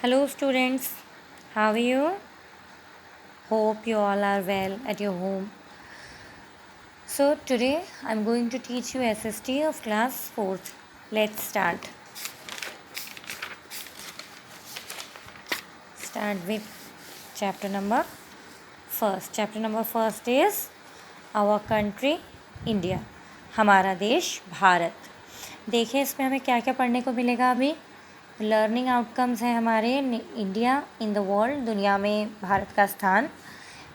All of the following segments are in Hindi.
Hello, students. How are you? Hope you all are well at your home. So, today I'm going to teach you SST of class 4th. Let's start. Start with chapter number first. Chapter number first is Our Country, India. हमारा देश भारत. देखिए इसमें हमें क्या क्या पढ़ने को मिलेगा अभी. लर्निंग आउटकम्स हैं हमारे. इंडिया इन द वर्ल्ड, दुनिया में भारत का स्थान.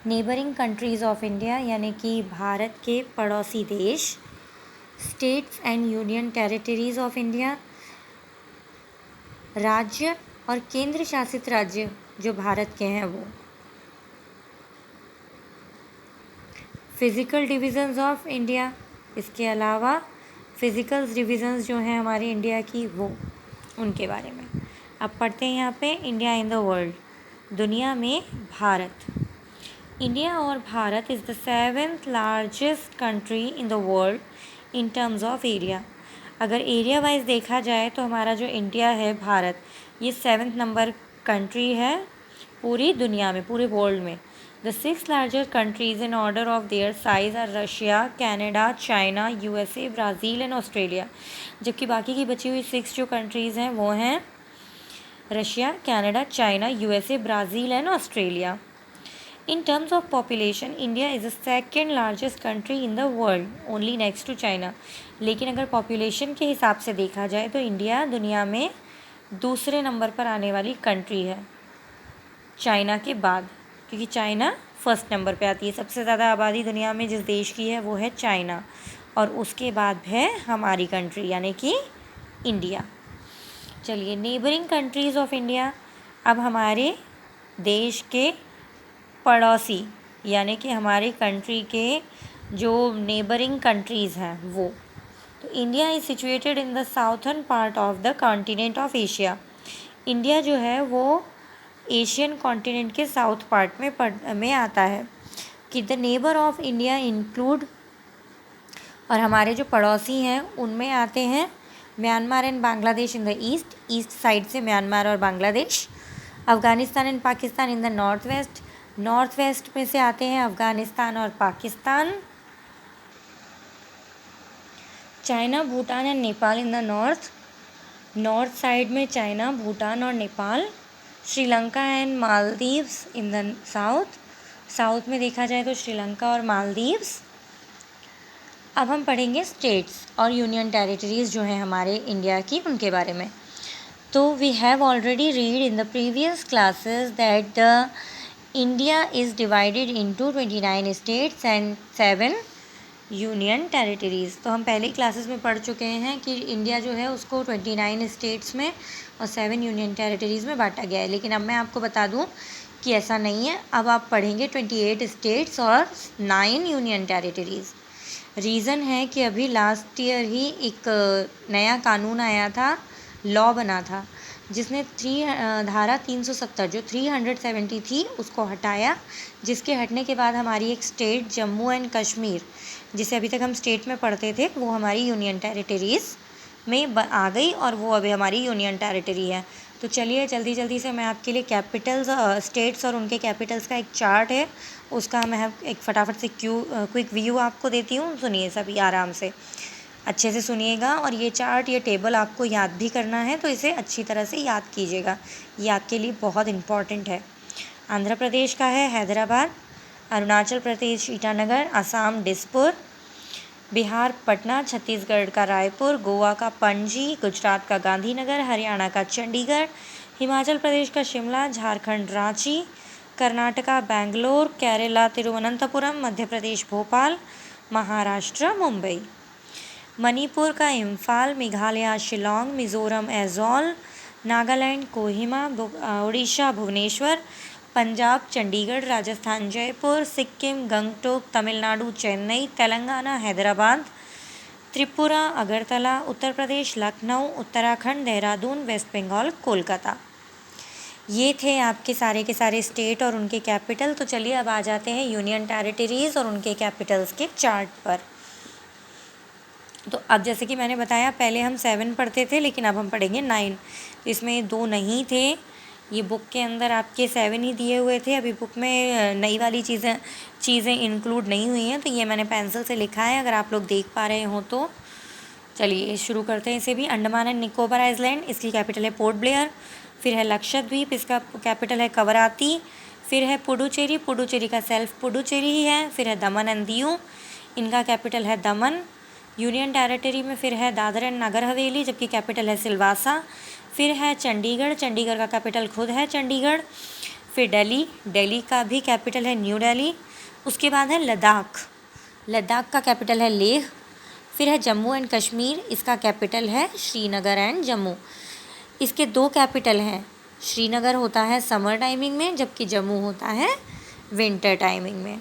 नेबरिंग कंट्रीज़ ऑफ इंडिया, यानी कि भारत के पड़ोसी देश. States and union territories of India, राज्य और केंद्र शासित राज्य जो भारत के हैं वो. फिज़िकल डिविज़न्स ऑफ इंडिया, इसके अलावा फिज़िकल डिविज़न्स जो हैं हमारे इंडिया की वो, उनके बारे में. अब पढ़ते हैं यहाँ पे इंडिया इन द वर्ल्ड, दुनिया में भारत. इंडिया और Bharat is the 7th largest country in the world in terms of area. अगर एरिया वाइज देखा जाए तो हमारा जो इंडिया है, भारत, ये 7th नंबर कंट्री है पूरी दुनिया में, पूरे वर्ल्ड में. The 6 largest countries in order of their size are Russia, Canada, China, USA, Brazil and Australia. जबकि बाकी की बची हुई 6 जो कंट्रीज़ हैं वो हैं Russia, Canada, China, USA, Brazil and Australia. In terms of population, India is the second largest country in the world, only next to China. लेकिन अगर पॉपुलेशन के हिसाब से देखा जाए तो इंडिया दुनिया में दूसरे नंबर पर आने वाली कंट्री है चाइना के बाद, क्योंकि चाइना फर्स्ट नंबर पे आती है. सबसे ज़्यादा आबादी दुनिया में जिस देश की है वो है चाइना, और उसके बाद है हमारी कंट्री यानी कि इंडिया. चलिए, नेबरिंग कंट्रीज़ ऑफ इंडिया. अब हमारे देश के पड़ोसी यानी कि हमारी कंट्री के जो नेबरिंग कंट्रीज़ हैं वो. तो India is situated in the southern part of the continent of Asia. India जो है वो एशियन कॉन्टिनेंट के साउथ पार्ट में आता है. कि the neighbour of India include, और हमारे जो पड़ोसी हैं उनमें आते हैं Myanmar and Bangladesh in the east side से म्यांमार और Bangladesh. Afghanistan and Pakistan in the north west में से आते हैं अफ़गानिस्तान और Pakistan. China, Bhutan and Nepal in the north side में चाइना, भूटान और Nepal. Sri Lanka and Maldives in the south में देखा जाए तो श्रीलंका और मालदीव्स. अब हम पढ़ेंगे स्टेट्स और यूनियन टेरिटरीज़ जो हैं हमारे इंडिया की, उनके बारे में. तो we have already read in the previous classes that the India is divided into 29 states and 7 union territories. तो हम पहले क्लासेस में पढ़ चुके हैं कि इंडिया जो है उसको 29 स्टेट्स में और 7 यूनियन टेरिटरीज़ में बांटा गया है. लेकिन अब मैं आपको बता दूं कि ऐसा नहीं है. अब आप पढ़ेंगे 28 स्टेट्स और 9 यूनियन टेरिटरीज़. रीज़न है कि अभी लास्ट ईयर ही एक नया कानून आया था, लॉ बना था, जिसने धारा 370 जो 370 थी उसको हटाया. जिसके हटने के बाद हमारी एक स्टेट जम्मू एंड कश्मीर, जिसे अभी तक हम स्टेट में पढ़ते थे, वो हमारी यूनियन टेरिटरीज़ में आ गई और वो अभी हमारी यूनियन टेरिटरी है. तो चलिए जल्दी से मैं आपके लिए कैपिटल्स, स्टेट्स और उनके कैपिटल्स का एक चार्ट है, उसका मैं एक फटाफट से क्विक व्यू आपको देती हूँ. सुनिए सभी आराम से, अच्छे से सुनिएगा. और ये चार्ट, ये टेबल आपको याद भी करना है, तो इसे अच्छी तरह से याद कीजिएगा, ये आपके लिए बहुत इम्पॉर्टेंट है. आंध्र प्रदेश का है हैदराबाद, अरुणाचल प्रदेश ईटानगर, असम दिसपुर, बिहार पटना, छत्तीसगढ़ का रायपुर, गोवा का पणजी, गुजरात का गांधीनगर, हरियाणा का चंडीगढ़, हिमाचल प्रदेश का शिमला, झारखंड रांची, कर्नाटका बेंगलोर, केरला तिरुवनंतपुरम, मध्य प्रदेश भोपाल, महाराष्ट्र मुंबई, मणिपुर का इम्फाल, मेघालय शिलोंग, मिज़ोरम ऐज़ॉल, नागालैंड कोहिमा, उड़ीसा भुवनेश्वर, पंजाब चंडीगढ़, राजस्थान जयपुर, सिक्किम गंगटोक, तमिलनाडु चेन्नई, तेलंगाना हैदराबाद, त्रिपुरा अगरतला, उत्तर प्रदेश लखनऊ, उत्तराखंड देहरादून, वेस्ट बंगाल कोलकाता. ये थे आपके सारे के सारे स्टेट और उनके कैपिटल. तो चलिए अब आ जाते हैं यूनियन टेरिटरीज़ और उनके कैपिटल्स के चार्ट पर. तो अब जैसे कि मैंने बताया, पहले हम 7 पढ़ते थे लेकिन अब हम पढ़ेंगे 9. तो इसमें 2 नहीं थे, ये बुक के अंदर आपके 7 ही दिए हुए थे, अभी बुक में नई वाली चीज़ें इंक्लूड नहीं हुई हैं, तो ये मैंने पेंसिल से लिखा है, अगर आप लोग देख पा रहे हो तो। चलिए शुरू करते हैं इसे भी। अंडमान एंड निकोबार आइलैंड, इसकी कैपिटल है पोर्ट ब्लेयर। फिर है लक्षद्वीप, इसका कैपिटल है कवराती। फिर है पुडुचेरी, पुडुचेरी का सेल्फ पुडुचेरी ही है। फिर है दमन एंड दीव, इनका कैपिटल है दमन। यूनियन टेरिटरी में फिर है दादर एंड नगर हवेली, जबकि कैपिटल है सिलवासा। फिर है चंडीगढ़, चंडीगढ़ का कैपिटल खुद है चंडीगढ़। फिर दिल्ली, दिल्ली का भी कैपिटल है न्यू दिल्ली। उसके बाद है लद्दाख, लद्दाख का कैपिटल है लेह। फिर है जम्मू एंड कश्मीर, इसका कैपिटल है श्रीनगर एंड जम्मू। इसके 2 कैपिटल हैं, श्रीनगर होता है समर टाइमिंग में, जबकि जम्मू होता है विंटर टाइमिंग में।